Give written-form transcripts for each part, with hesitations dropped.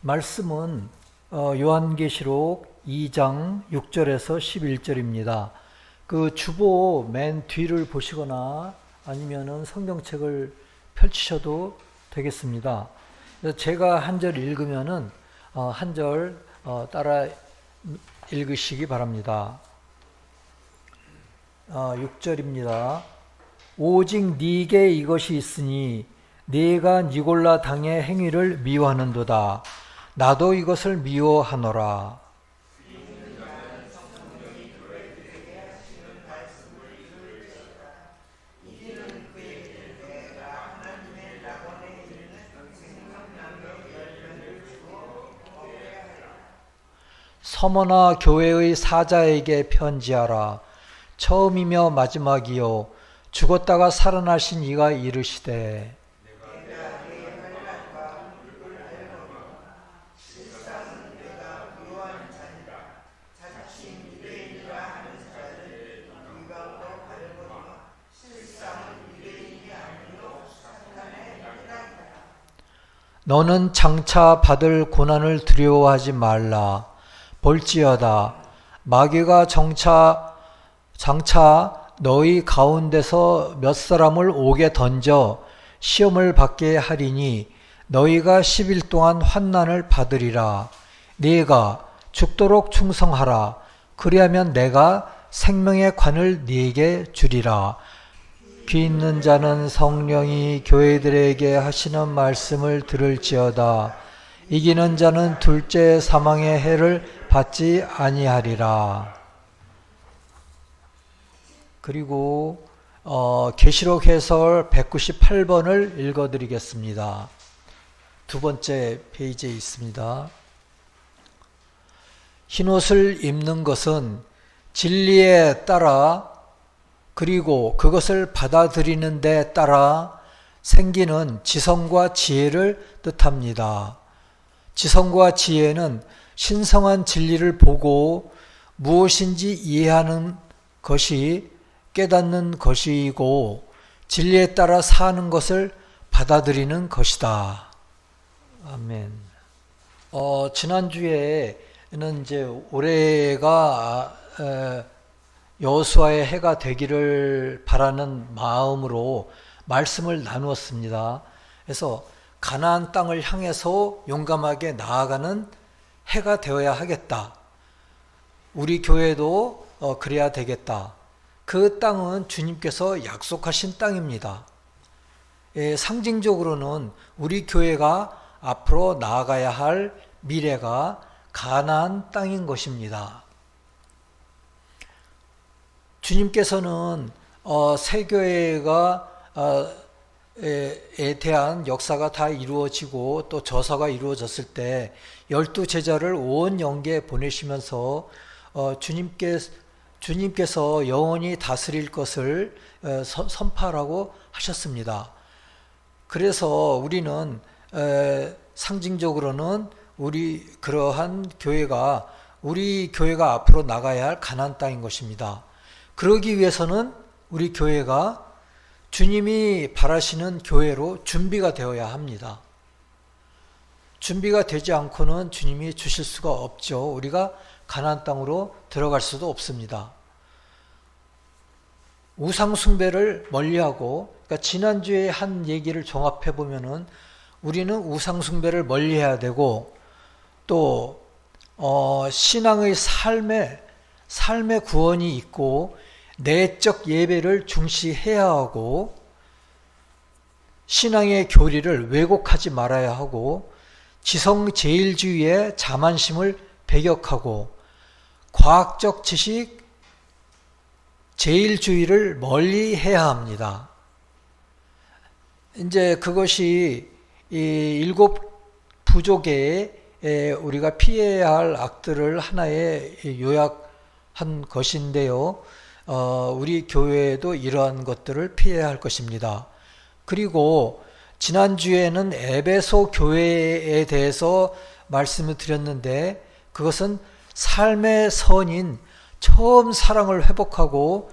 말씀은 요한계시록 2장 6절에서 11절입니다. 그 주보 맨 뒤를 보시거나 아니면은 성경책을 펼치셔도 되겠습니다. 제가 한 절 읽으면은 한 절 따라 읽으시기 바랍니다. 6절입니다. 오직 네게 이것이 있으니 네가 니골라 당의 행위를 미워하는도다. 나도 이것을 미워하노라. 서머나 교회의 사자에게 편지하라. 처음이며 마지막이요 죽었다가 살아나신 이가 이르시되 너는 장차 받을 고난을 두려워하지 말라. 볼지어다 마귀가 장차 너희 가운데서 몇 사람을 옥에 던져 시험을 받게 하리니 너희가 10일 동안 환난을 받으리라. 네가 죽도록 충성하라. 그리하면 내가 생명의 관을 네게 주리라. 귀 있는 자는 성령이 교회들에게 하시는 말씀을 들을지어다. 이기는 자는 둘째 사망의 해를 받지 아니하리라. 그리고 계시록 해설 198번을 읽어드리겠습니다. 두 번째 페이지에 있습니다. 흰옷을 입는 것은 진리에 따라 그리고 그것을 받아들이는 데 따라 생기는 지성과 지혜를 뜻합니다. 지성과 지혜는 신성한 진리를 보고 무엇인지 이해하는 것이 깨닫는 것이고 진리에 따라 사는 것을 받아들이는 것이다. 아멘. 지난주에는 이제 올해가 여호수아의 해가 되기를 바라는 마음으로 말씀을 나누었습니다. 그래서 가나안 땅을 향해서 용감하게 나아가는 해가 되어야 하겠다. 우리 교회도 그래야 되겠다. 그 땅은 주님께서 약속하신 땅입니다. 상징적으로는 우리 교회가 앞으로 나아가야 할 미래가 가나안 땅인 것입니다. 주님께서는 새 교회가 에 대한 역사가 다 이루어지고 또 저사가 이루어졌을 때 12제자를 온 영계에 보내시면서 주님께서 영원히 다스릴 것을 선포하라고 하셨습니다. 그래서 우리는 상징적으로는 그러한 교회가 우리 교회가 앞으로 나가야 할 가나안 땅인 것입니다. 그러기 위해서는 우리 교회가 주님이 바라시는 교회로 준비가 되어야 합니다. 준비가 되지 않고는 주님이 주실 수가 없죠. 우리가 가나안 땅으로 들어갈 수도 없습니다. 우상 숭배를 멀리하고, 그러니까 지난주에 한 얘기를 종합해 보면은 우리는 우상 숭배를 멀리해야 되고 또 신앙의 삶의 구원이 있고 내적 예배를 중시해야 하고 신앙의 교리를 왜곡하지 말아야 하고 지성제일주의의 자만심을 배격하고 과학적 지식 제일주의를 멀리해야 합니다. 이제 그것이 이 7 부족의 우리가 피해야 할 악들을 하나의 요약한 것인데요. 우리 교회도 이러한 것들을 피해야 할 것입니다. 그리고 지난주에는 에베소 교회에 대해서 말씀을 드렸는데 그것은 삶의 선인 처음 사랑을 회복하고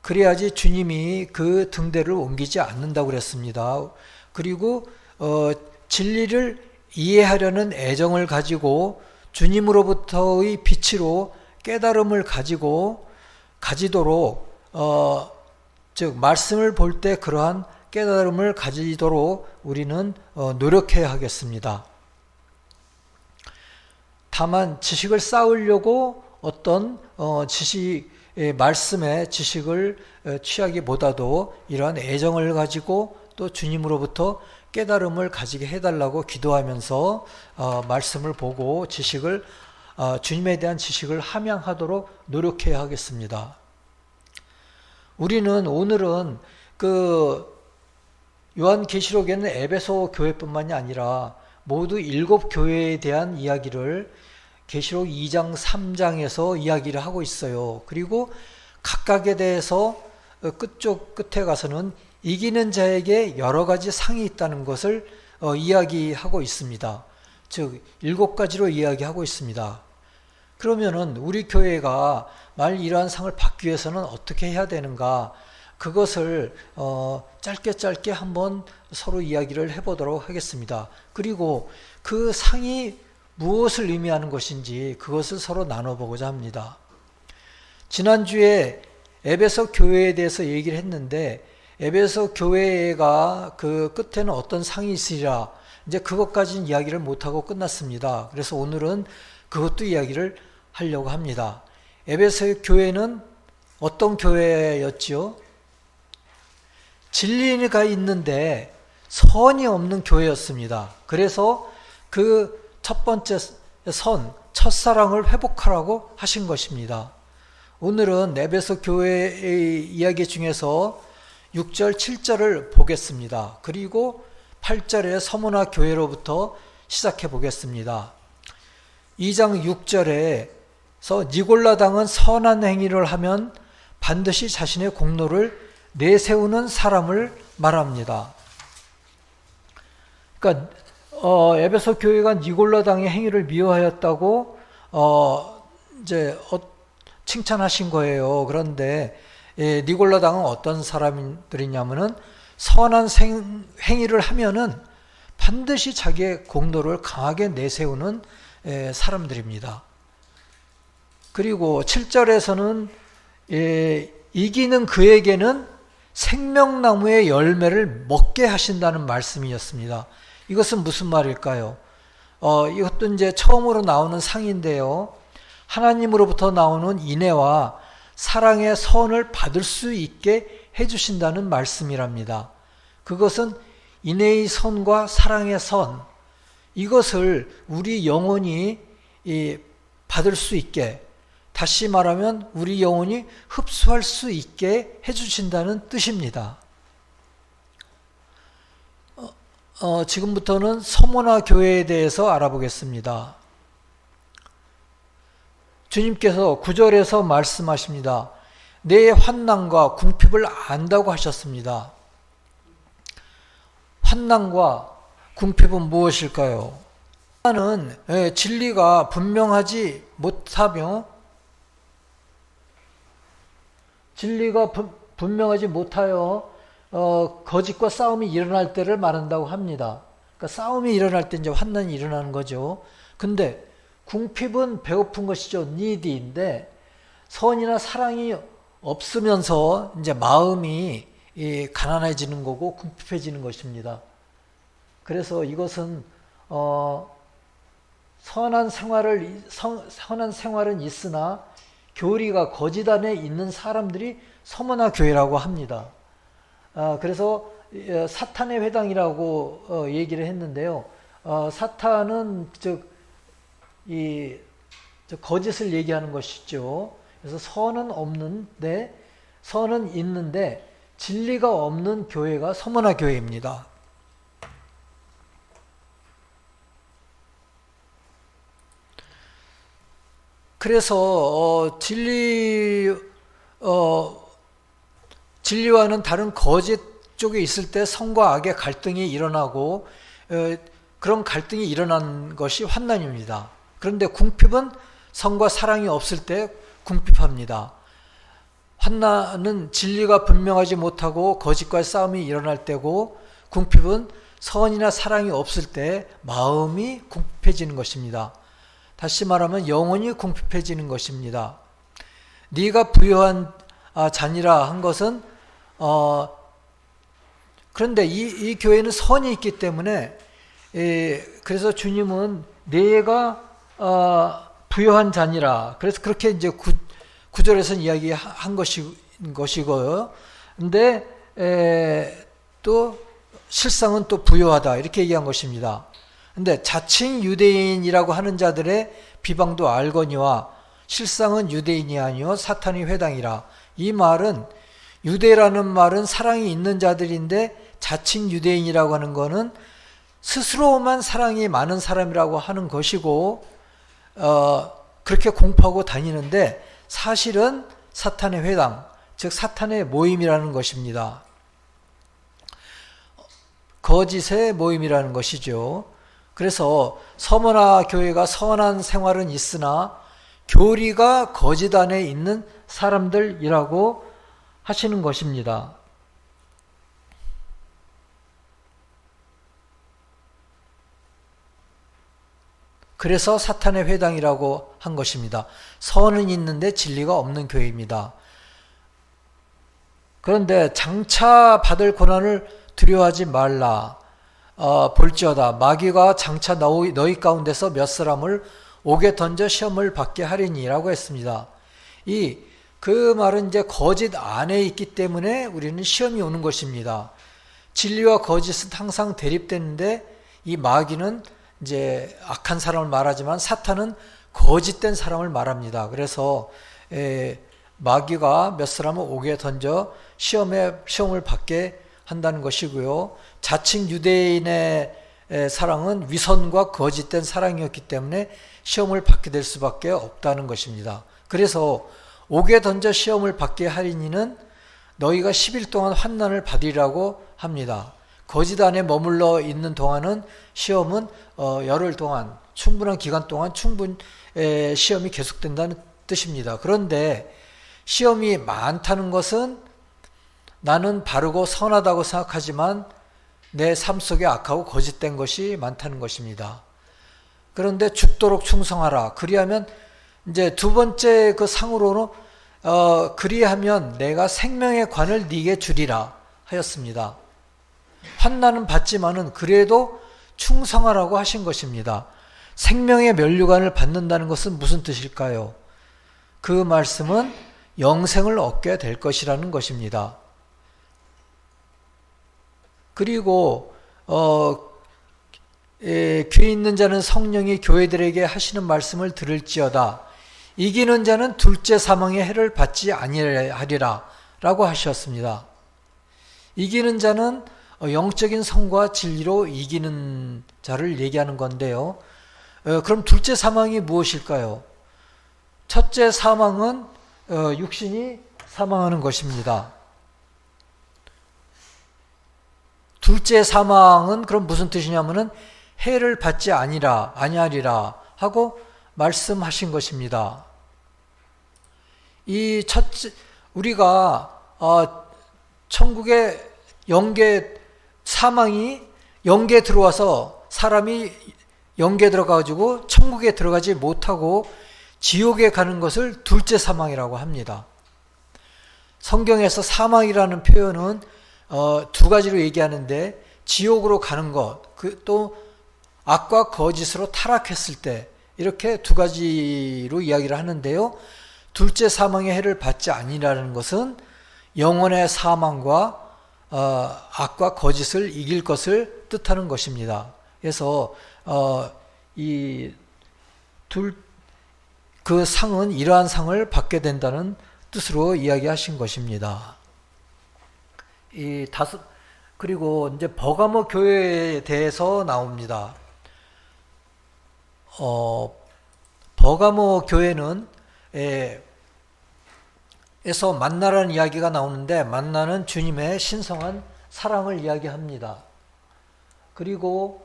그래야지 주님이 그 등대를 옮기지 않는다고 그랬습니다. 그리고 진리를 이해하려는 애정을 가지고 주님으로부터의 빛으로 깨달음을 가지도록 즉 말씀을 볼 때 그러한 깨달음을 가지도록 우리는 노력해야 하겠습니다. 다만 지식을 쌓으려고 어떤 말씀의 지식을 취하기보다도 이러한 애정을 가지고 또 주님으로부터 깨달음을 가지게 해달라고 기도하면서 말씀을 보고 주님에 대한 지식을 함양하도록 노력해야 하겠습니다. 우리는 오늘은 요한계시록에는 에베소 교회뿐만이 아니라 모두 7교회에 대한 이야기를 계시록 2장 3장에서 이야기를 하고 있어요. 그리고 각각에 대해서 끝에 가서는 이기는 자에게 여러 가지 상이 있다는 것을 이야기하고 있습니다. 즉 7가지로 이야기하고 있습니다. 그러면은 우리 교회가 만일 이러한 상을 받기 위해서는 어떻게 해야 되는가, 그것을 짧게 한번 서로 이야기를 해보도록 하겠습니다. 그리고 그 상이 무엇을 의미하는 것인지 그것을 서로 나눠보고자 합니다. 지난주에 에베소 교회에 대해서 얘기를 했는데, 에베소 교회가 그 끝에는 어떤 상이 있으리라, 이제 그것까지는 이야기를 못하고 끝났습니다. 그래서 오늘은 그것도 이야기를 하려고 합니다. 에베소 교회는 어떤 교회였지요? 진리가 있는데 선이 없는 교회였습니다. 그래서 그 첫 번째 첫사랑을 회복하라고 하신 것입니다. 오늘은 에베소 교회의 이야기 중에서 6절, 7절을 보겠습니다. 그리고 8절에 서문화 교회로부터 시작해 보겠습니다. 2장 6절에서 니골라당은 선한 행위를 하면 반드시 자신의 공로를 내세우는 사람을 말합니다. 그러니까 에베소 교회가 니골라당의 행위를 미워하였다고 칭찬하신 거예요. 그런데 니골라당은 어떤 사람들이냐면은 선한 행위를 하면은 반드시 자기의 공로를 강하게 내세우는 사람들입니다. 그리고 7절에서는 이기는 그에게는 생명나무의 열매를 먹게 하신다는 말씀이었습니다. 이것은 무슨 말일까요? 이것도 이제 처음으로 나오는 상인데요. 하나님으로부터 나오는 인애와 사랑의 선을 받을 수 있게 해주신다는 말씀이랍니다. 그것은 인애의 선과 사랑의 선, 이것을 우리 영혼이 받을 수 있게, 다시 말하면 우리 영혼이 흡수할 수 있게 해주신다는 뜻입니다. 지금부터는 서문화 교회에 대해서 알아보겠습니다. 주님께서 9절에서 말씀하십니다. 내 환난과 궁핍을 안다고 하셨습니다. 환난과 궁핍은 무엇일까요? 하나는 진리가 분명하지 못하며 거짓과 싸움이 일어날 때를 말한다고 합니다. 그러니까 싸움이 일어날 때 이제 환난이 일어나는 거죠. 근데 궁핍은 배고픈 것이죠. 니디인데 선이나 사랑이 없으면서 이제 마음이 가난해지는 거고 궁핍해지는 것입니다. 그래서 이것은 선한 생활은 있으나 교리가 거짓 안에 있는 사람들이 서문화 교회라고 합니다. 그래서 사탄의 회당이라고 얘기를 했는데요. 사탄은 거짓을 얘기하는 것이죠. 그래서 선은 있는데 진리가 없는 교회가 서문화 교회입니다. 그래서 진리와는 다른 거짓 쪽에 있을 때 선과 악의 갈등이 일어나고 그런 갈등이 일어난 것이 환난입니다. 그런데 궁핍은 선과 사랑이 없을 때 궁핍합니다. 환난은 진리가 분명하지 못하고 거짓과의 싸움이 일어날 때고, 궁핍은 선이나 사랑이 없을 때 마음이 궁핍해지는 것입니다. 다시 말하면 영혼이 궁핍해지는 것입니다. 네가 부요한 자니라 한 것은 그런데 이 교회는 선이 있기 때문에 그래서 주님은 내가 부요한 자니라 그래서 그렇게 이제 구절에서는 이야기한 것이고요. 근데 또 실상은 또 부요하다 이렇게 얘기한 것입니다. 근데 자칭 유대인이라고 하는 자들의 비방도 알거니와 실상은 유대인이 아니요 사탄의 회당이라. 이 말은 유대라는 말은 사랑이 있는 자들인데 자칭 유대인이라고 하는 것은 스스로만 사랑이 많은 사람이라고 하는 것이고 그렇게 공포하고 다니는데 사실은 사탄의 회당, 즉 사탄의 모임이라는 것입니다. 거짓의 모임이라는 것이죠. 그래서 서머나 교회가 선한 생활은 있으나 교리가 거짓 안에 있는 사람들이라고 하시는 것입니다. 그래서 사탄의 회당이라고 한 것입니다. 선은 있는데 진리가 없는 교회입니다. 그런데 장차 받을 고난을 두려워하지 말라. 볼지어다 마귀가 장차 너희 가운데서 몇 사람을 옥에 던져 시험을 받게 하리니라고 했습니다. 그 말은 이제 거짓 안에 있기 때문에 우리는 시험이 오는 것입니다. 진리와 거짓은 항상 대립되는데 이 마귀는 이제 악한 사람을 말하지만 사탄은 거짓된 사람을 말합니다. 그래서 마귀가 몇 사람을 옥에 던져 시험을 받게 한다는 것이고요. 자칭 유대인의 사랑은 위선과 거짓된 사랑이었기 때문에 시험을 받게 될 수밖에 없다는 것입니다. 그래서 옥에 던져 시험을 받게 하리니는 너희가 10일 동안 환난을 받으리라고 합니다. 거짓 안에 머물러 있는 동안은 시험은 열흘 동안 충분한 기간 동안 시험이 계속된다는 뜻입니다. 그런데 시험이 많다는 것은 나는 바르고 선하다고 생각하지만 내 삶 속에 악하고 거짓된 것이 많다는 것입니다. 그런데 죽도록 충성하라. 그리하면 이제 두 번째 그 상으로는 그리하면 내가 생명의 관을 네게 주리라 하였습니다. 환난은 받지만은 그래도 충성하라고 하신 것입니다. 생명의 면류관을 받는다는 것은 무슨 뜻일까요? 그 말씀은 영생을 얻게 될 것이라는 것입니다. 그리고 귀 있는 자는 성령이 교회들에게 하시는 말씀을 들을지어다. 이기는 자는 둘째 사망의 해를 받지 아니하리라 라고 하셨습니다. 이기는 자는 영적인 성과 진리로 이기는 자를 얘기하는 건데요. 그럼 둘째 사망이 무엇일까요? 첫째 사망은 육신이 사망하는 것입니다. 둘째 사망은 그럼 무슨 뜻이냐면은 해를 받지 아니하리라 하고 말씀하신 것입니다. 이 첫째 우리가 천국의 사망이 영계에 들어와서 사람이 영계에 들어가지고 천국에 들어가지 못하고 지옥에 가는 것을 둘째 사망이라고 합니다. 성경에서 사망이라는 표현은 두 가지로 얘기하는데 지옥으로 가는 것, 또 악과 거짓으로 타락했을 때 이렇게 두 가지로 이야기를 하는데요. 둘째 사망의 해를 받지 아니라는 것은 영혼의 사망과 악과 거짓을 이길 것을 뜻하는 것입니다. 그래서 그 상은 이러한 상을 받게 된다는 뜻으로 이야기하신 것입니다. 그리고 이제 버가모 교회에 대해서 나옵니다. 버가모 교회는 에서 만나라는 이야기가 나오는데 만나는 주님의 신성한 사랑을 이야기합니다. 그리고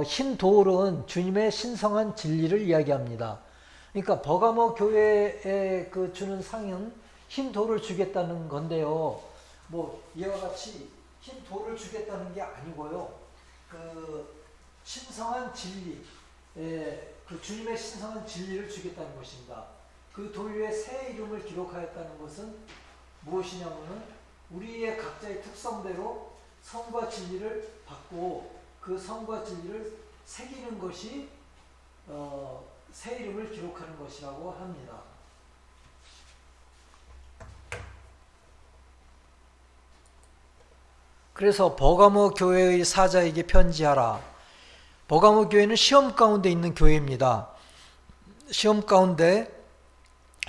흰 돌은 주님의 신성한 진리를 이야기합니다. 그러니까 버가모 교회에 주는 상은 흰 돌을 주겠다는 건데요. 이와 같이 흰 돌을 주겠다는 게 아니고요. 그 신성한 진리, 그 주님의 신성한 진리를 주겠다는 것입니다. 그 돌 위에 새 이름을 기록하였다는 것은 무엇이냐면은 우리의 각자의 특성대로 성과 진리를 받고 그 성과 진리를 새기는 것이 새 이름을 기록하는 것이라고 합니다. 그래서 버가모 교회의 사자에게 편지하라. 버가모 교회는 시험 가운데 있는 교회입니다. 시험 가운데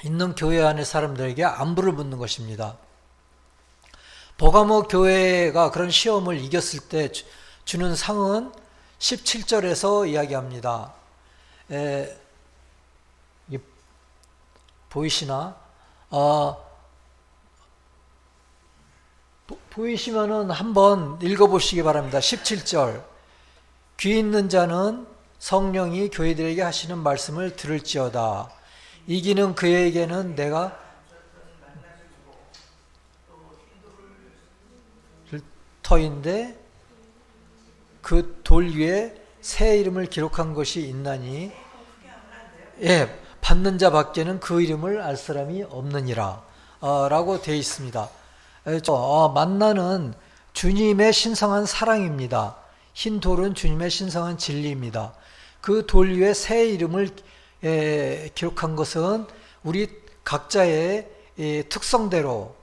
있는 교회 안의 사람들에게 안부를 묻는 것입니다. 버가모 교회가 그런 시험을 이겼을 때 주는 상은 17절에서 이야기합니다. 보이시나? 보이시면은 한번 읽어보시기 바랍니다. 17절. 귀 있는 자는 성령이 교회들에게 하시는 말씀을 들을지어다. 이기는 그에게는 내가 터인데 그 돌 위에 새 이름을 기록한 것이 있나니 받는 자 밖에는 그 이름을 알 사람이 없느니라 라고 되어 있습니다. 만나는 주님의 신성한 사랑입니다. 흰 돌은 주님의 신성한 진리입니다. 그 돌 위에 새 이름을 기록한 것은 우리 각자의 특성대로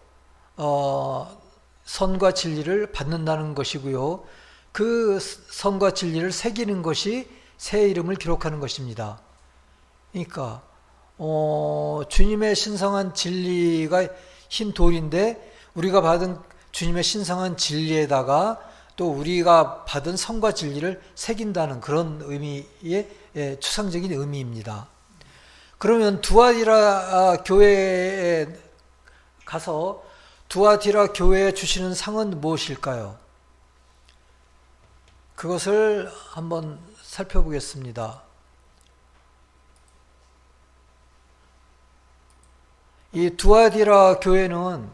선과 진리를 받는다는 것이고요. 그 선과 진리를 새기는 것이 새 이름을 기록하는 것입니다. 그러니까 주님의 신성한 진리가 흰 돌인데 우리가 받은 주님의 신성한 진리에다가 또 우리가 받은 선과 진리를 새긴다는 그런 의미의 추상적인 의미입니다. 그러면 두아디라 교회에 가서 두아디라 교회에 주시는 상은 무엇일까요? 그것을 한번 살펴보겠습니다. 이 두아디라 교회는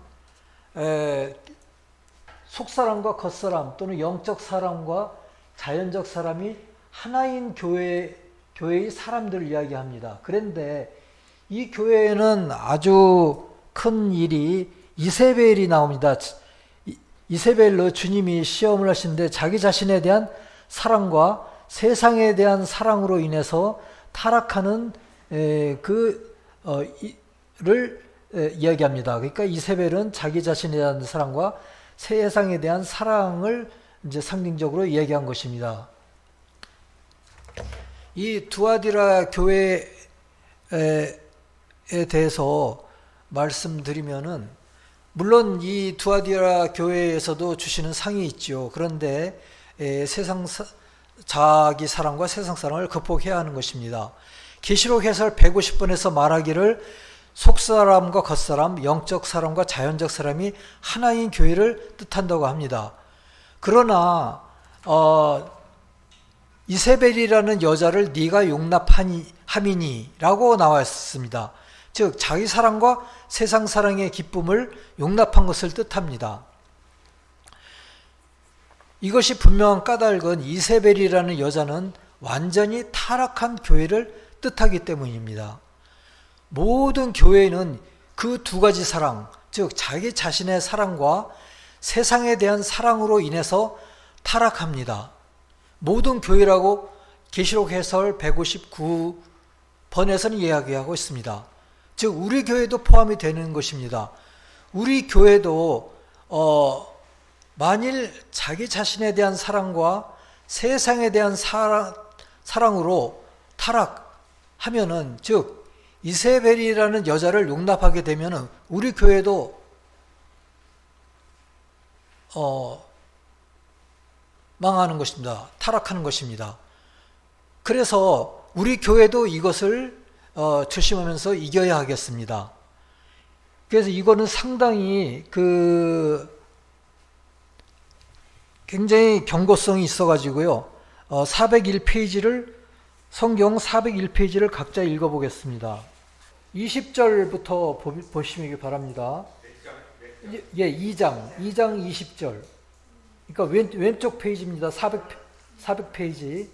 속사람과 겉사람 또는 영적 사람과 자연적 사람이 하나인 교회의 사람들을 이야기합니다. 그런데 이 교회에는 아주 큰 일이 이세벨이 나옵니다. 이세벨로 주님이 시험을 하시는데 자기 자신에 대한 사랑과 세상에 대한 사랑으로 인해서 타락하는 를 이야기합니다. 그러니까 이세벨은 자기 자신에 대한 사랑과 세상에 대한 사랑을 이제 상징적으로 이야기한 것입니다. 이 두아디라 교회에 대해서 말씀드리면은 물론 이 두아디라 교회에서도 주시는 상이 있죠. 그런데 자기 사랑과 세상 사랑을 극복해야 하는 것입니다. 계시록 해설 150번에서 말하기를 속사람과 겉사람, 영적 사람과 자연적 사람이 하나인 교회를 뜻한다고 합니다. 그러나 이세벨이라는 여자를 네가 용납함이니 라고 나와 있습니다. 즉 자기 사랑과 세상 사랑의 기쁨을 용납한 것을 뜻합니다. 이것이 분명한 까닭은 이세벨이라는 여자는 완전히 타락한 교회를 뜻하기 때문입니다. 모든 교회는 그 두 가지 사랑, 즉 자기 자신의 사랑과 세상에 대한 사랑으로 인해서 타락합니다. 모든 교회라고 계시록 해설 159번에서는 이야기하고 있습니다. 즉 우리 교회도 포함이 되는 것입니다. 우리 교회도 만일 자기 자신에 대한 사랑과 세상에 대한 사랑으로 타락하면은, 즉 이세벨이라는 여자를 용납하게 되면은 우리 교회도 망하는 것입니다. 타락하는 것입니다. 그래서 우리 교회도 이것을 조심하면서 이겨야 하겠습니다. 그래서 이거는 상당히 굉장히 경고성이 있어가지고요. 401페이지를 성경 401페이지를 각자 읽어보겠습니다. 20절부터 보시기 바랍니다. 예, 2장 20절. 그러니까 왼쪽 페이지입니다. 400페이지.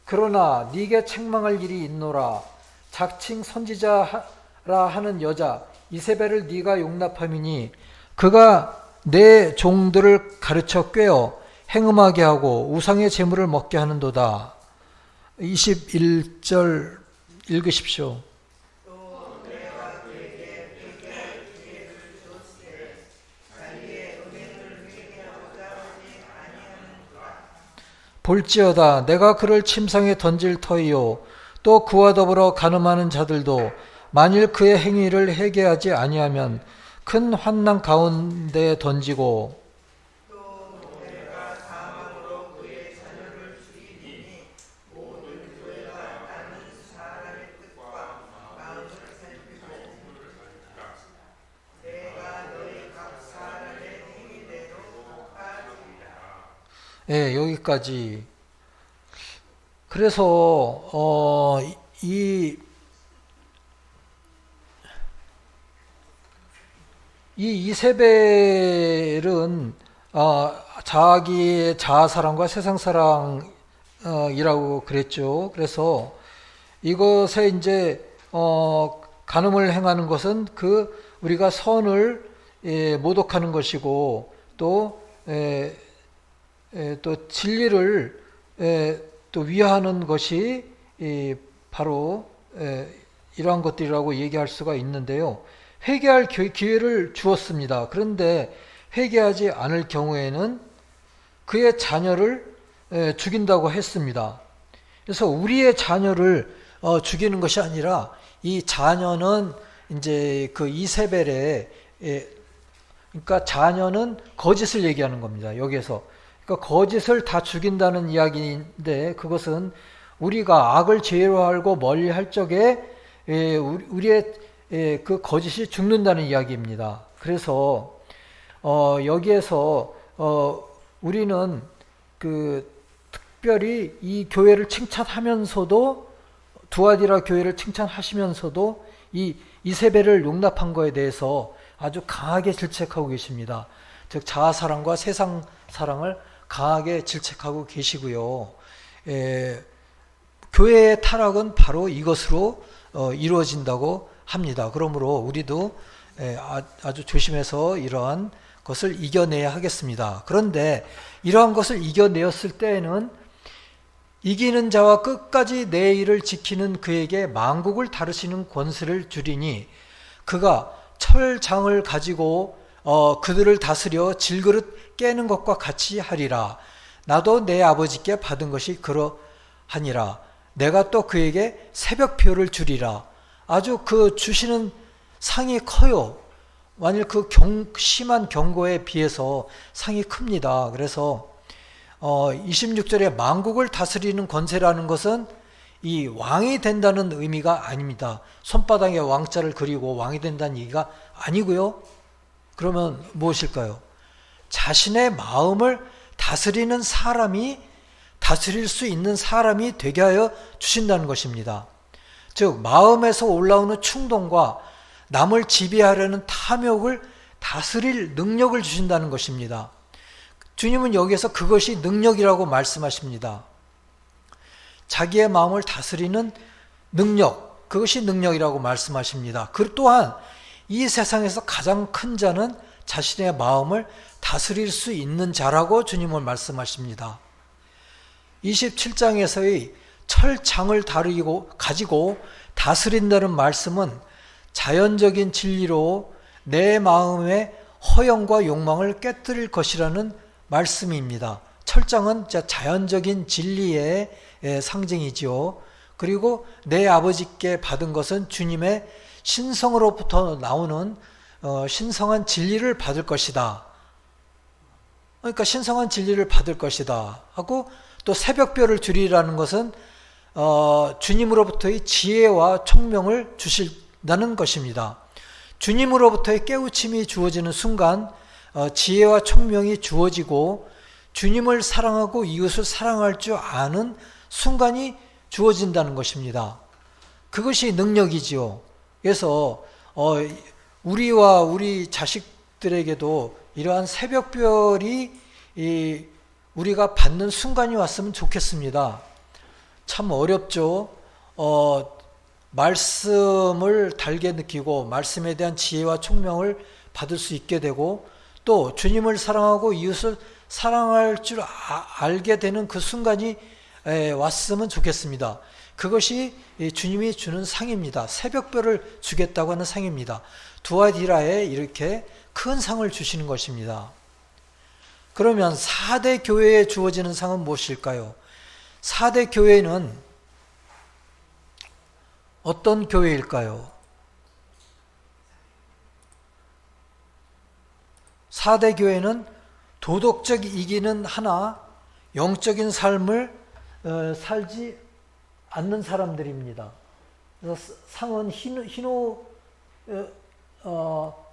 그러나 네게 책망할 일이 있노라. 자칭 선지자라 하는 여자 이세벨을 네가 용납함이니 그가 내 종들을 가르쳐 꿰어 행음하게 하고 우상의 제물을 먹게 하는도다. 21절 읽으십시오. 볼지어다 내가 그를 침상에 던질 터이요 또 그와 더불어 간음하는 자들도 만일 그의 행위를 회개하지 아니하면 큰 환난 가운데 던지고 예, 여기까지. 그래서 이 이세벨은 자기의 자아사랑과 세상사랑이라고 그랬죠. 그래서 이것에 이제 간음을 행하는 것은 우리가 선을 모독하는 것이고 또 진리를 또 위하는 것이 바로 이러한 것들이라고 얘기할 수가 있는데요. 회개할 기회를 주었습니다. 그런데 회개하지 않을 경우에는 그의 자녀를 죽인다고 했습니다. 그래서 우리의 자녀를 죽이는 것이 아니라 이 자녀는 이제 그 이세벨의 그러니까 자녀는 거짓을 얘기하는 겁니다. 여기에서 그러니까 거짓을 다 죽인다는 이야기인데 그것은 우리가 악을 죄로 알고 멀리할 적에 우리의 그 거짓이 죽는다는 이야기입니다. 그래서 여기에서 우리는 특별히 이 교회를 칭찬하면서도 두아디라 교회를 칭찬하시면서도 이 이세벨을 용납한 것에 대해서 아주 강하게 질책하고 계십니다. 즉 자아사랑과 세상사랑을 강하게 질책하고 계시고요. 교회의 타락은 바로 이것으로 이루어진다고 합니다. 그러므로 우리도 아주 조심해서 이러한 것을 이겨내야 하겠습니다. 그런데 이러한 것을 이겨내었을 때에는 이기는 자와 끝까지 내 일을 지키는 그에게 만국을 다루시는 권세를 주리니 그가 철장을 가지고 그들을 다스려 질그릇 깨는 것과 같이 하리라. 나도 내 아버지께 받은 것이 그러하니라. 내가 또 그에게 새벽표를 주리라. 아주 그 주시는 상이 커요. 만일 그 심한 경고에 비해서 상이 큽니다. 그래서 26절에 만국을 다스리는 권세라는 것은 이 왕이 된다는 의미가 아닙니다. 손바닥에 왕자를 그리고 왕이 된다는 얘기가 아니고요. 그러면 무엇일까요? 자신의 마음을 다스리는 사람이 다스릴 수 있는 사람이 되게 하여 주신다는 것입니다. 즉 마음에서 올라오는 충동과 남을 지배하려는 탐욕을 다스릴 능력을 주신다는 것입니다. 주님은 여기에서 그것이 능력이라고 말씀하십니다. 자기의 마음을 다스리는 능력, 그것이 능력이라고 말씀하십니다. 그 또한 이 세상에서 가장 큰 자는 자신의 마음을 다스릴 수 있는 자라고 주님은 말씀하십니다. 27장에서의 철장을 가지고 다스린다는 말씀은 자연적인 진리로 내 마음의 허영과 욕망을 깨뜨릴 것이라는 말씀입니다. 철장은 자연적인 진리의 상징이지요. 그리고 내 아버지께 받은 것은 주님의 신성으로부터 나오는 신성한 진리를 받을 것이다. 그러니까 신성한 진리를 받을 것이다 하고 또 새벽별을 주리라는 것은 주님으로부터의 지혜와 총명을 주신다는 것입니다. 주님으로부터의 깨우침이 주어지는 순간 지혜와 총명이 주어지고 주님을 사랑하고 이웃을 사랑할 줄 아는 순간이 주어진다는 것입니다. 그것이 능력이지요. 그래서 우리와 우리 자식들에게도 이러한 새벽별이 우리가 받는 순간이 왔으면 좋겠습니다. 참 어렵죠. 말씀을 달게 느끼고 말씀에 대한 지혜와 총명을 받을 수 있게 되고 또 주님을 사랑하고 이웃을 사랑할 줄 알게 되는 그 순간이 왔으면 좋겠습니다. 그것이 주님이 주는 상입니다. 새벽별을 주겠다고 하는 상입니다. 두아디라에 이렇게 큰 상을 주시는 것입니다. 그러면 4대 교회에 주어지는 상은 무엇일까요? 4대 교회는 어떤 교회일까요? 4대 교회는 도덕적이기는 하나 영적인 삶을 살지 않는 사람들입니다. 그래서 상은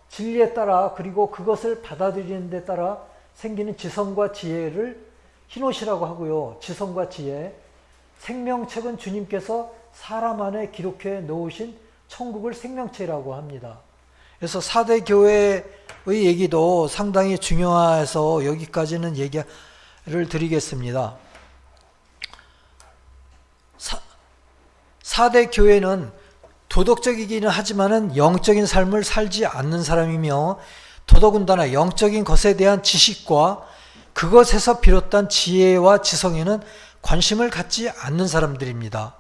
진리에 따라 그리고 그것을 받아들이는 데 따라 생기는 지성과 지혜를 흰옷이라고 하고요. 지성과 지혜. 생명책은 주님께서 사람 안에 기록해 놓으신 천국을 생명책이라고 합니다. 그래서 4대 교회의 얘기도 상당히 중요해서 여기까지는 얘기를 드리겠습니다. 4대 교회는 도덕적이기는 하지만은 영적인 삶을 살지 않는 사람이며 더더군다나 영적인 것에 대한 지식과 그것에서 비롯한 지혜와 지성에는 관심을 갖지 않는 사람들입니다.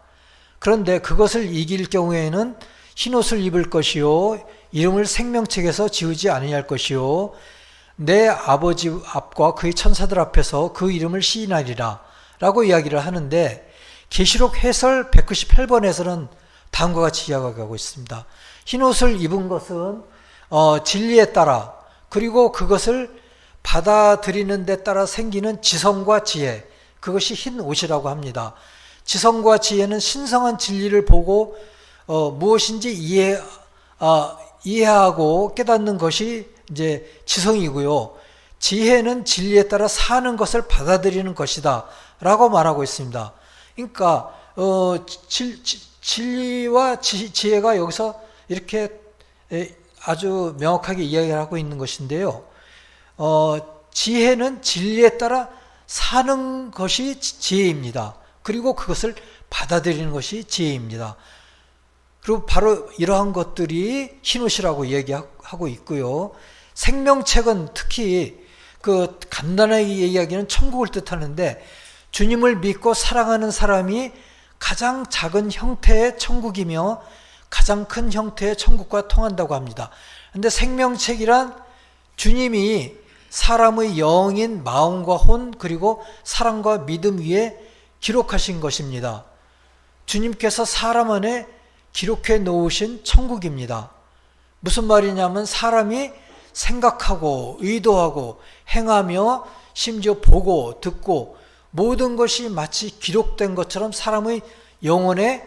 그런데 그것을 이길 경우에는 흰옷을 입을 것이요 이름을 생명책에서 지우지 아니할 것이요 내 아버지 앞과 그의 천사들 앞에서 그 이름을 시인하리라 라고 이야기를 하는데 계시록 해설 198번에서는 다음과 같이 이야기하고 있습니다. 흰옷을 입은 것은 진리에 따라 그리고 그것을 받아들이는 데 따라 생기는 지성과 지혜, 그것이 흰 옷이라고 합니다. 지성과 지혜는 신성한 진리를 보고 무엇인지 이해하고 깨닫는 것이 이제 지성이고요. 지혜는 진리에 따라 사는 것을 받아들이는 것이다 라고 말하고 있습니다. 그러니까 진리와 지혜가 여기서 이렇게 아주 명확하게 이야기를 하고 있는 것인데요. 지혜는 진리에 따라 사는 것이 지혜입니다. 그리고 그것을 받아들이는 것이 지혜입니다. 그리고 바로 이러한 것들이 흰옷이라고 얘기하고 있고요. 생명책은 특히 그 간단하게 이야기는 천국을 뜻하는데 주님을 믿고 사랑하는 사람이 가장 작은 형태의 천국이며 가장 큰 형태의 천국과 통한다고 합니다. 그런데 생명책이란 주님이 사람의 영인 마음과 혼 그리고 사랑과 믿음 위에 기록하신 것입니다. 주님께서 사람 안에 기록해 놓으신 천국입니다. 무슨 말이냐면 사람이 생각하고 의도하고 행하며 심지어 보고 듣고 모든 것이 마치 기록된 것처럼 사람의 영혼에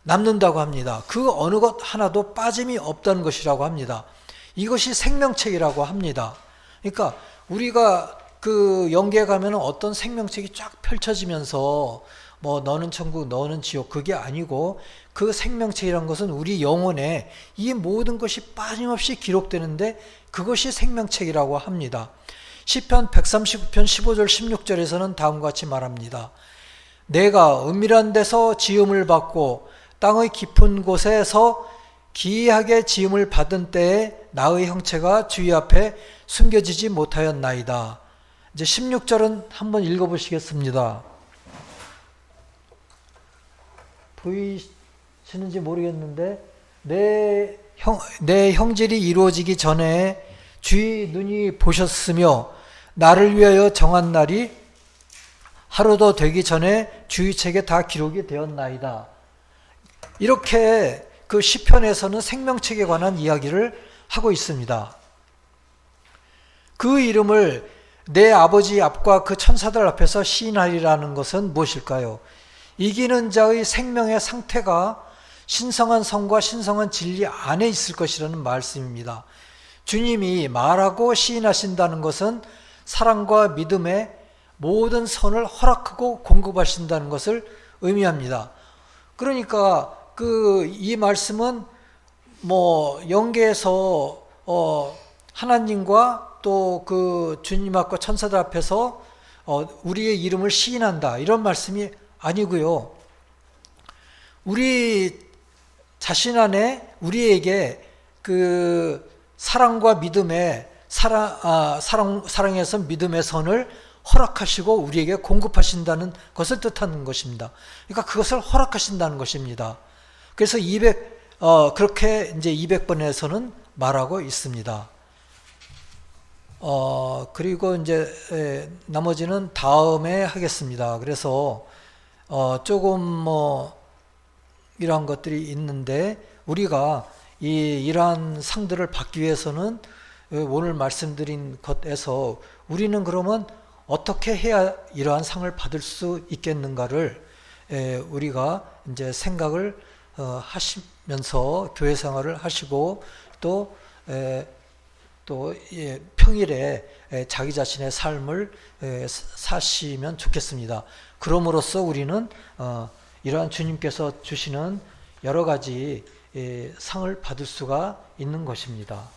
남는다고 합니다. 그 어느 것 하나도 빠짐이 없다는 것이라고 합니다. 이것이 생명책이라고 합니다. 그러니까 우리가 그 영계에 가면 어떤 생명책이 쫙 펼쳐지면서 뭐 너는 천국 너는 지옥 그게 아니고 그 생명책이란 것은 우리 영혼에 이 모든 것이 빠짐없이 기록되는데 그것이 생명책이라고 합니다. 시편 139편 15절 16절에서는 다음과 같이 말합니다. 내가 은밀한 데서 지음을 받고 땅의 깊은 곳에서 기이하게 지음을 받은 때에 나의 형체가 주의 앞에 숨겨지지 못하였나이다. 이제 16절은 한번 읽어보시겠습니다. 보이시는지 모르겠는데 내 형질이 이루어지기 전에 주의 눈이 보셨으며 나를 위하여 정한 날이 하루도 되기 전에 주의 책에 다 기록이 되었나이다. 이렇게 그 시편에서는 생명책에 관한 이야기를 하고 있습니다. 그 이름을 내 아버지 앞과 그 천사들 앞에서 시인하리라는 것은 무엇일까요? 이기는 자의 생명의 상태가 신성한 성과 신성한 진리 안에 있을 것이라는 말씀입니다. 주님이 말하고 시인하신다는 것은 사랑과 믿음의 모든 선을 허락하고 공급하신다는 것을 의미합니다. 그러니까 이 말씀은 뭐 영계에서 하나님과 또 그 주님 앞과 천사들 앞에서 우리의 이름을 시인한다 이런 말씀이 아니고요. 우리 자신 안에 우리에게 그 사랑과 믿음의 사랑에서 믿음의 선을 허락하시고 우리에게 공급하신다는 것을 뜻하는 것입니다. 그러니까 그것을 허락하신다는 것입니다. 그래서 그렇게 이제 200번에서는 말하고 있습니다. 그리고 이제 나머지는 다음에 하겠습니다. 그래서 조금 이러한 것들이 있는데 우리가 이러한 상들을 받기 위해서는 오늘 말씀드린 것에서 우리는 그러면 어떻게 해야 이러한 상을 받을 수 있겠는가를 우리가 이제 생각을 하시면서 교회 생활을 하시고 또 평일에 자기 자신의 삶을 사시면 좋겠습니다. 그럼으로써 우리는 이러한 주님께서 주시는 여러 가지 상을 받을 수가 있는 것입니다.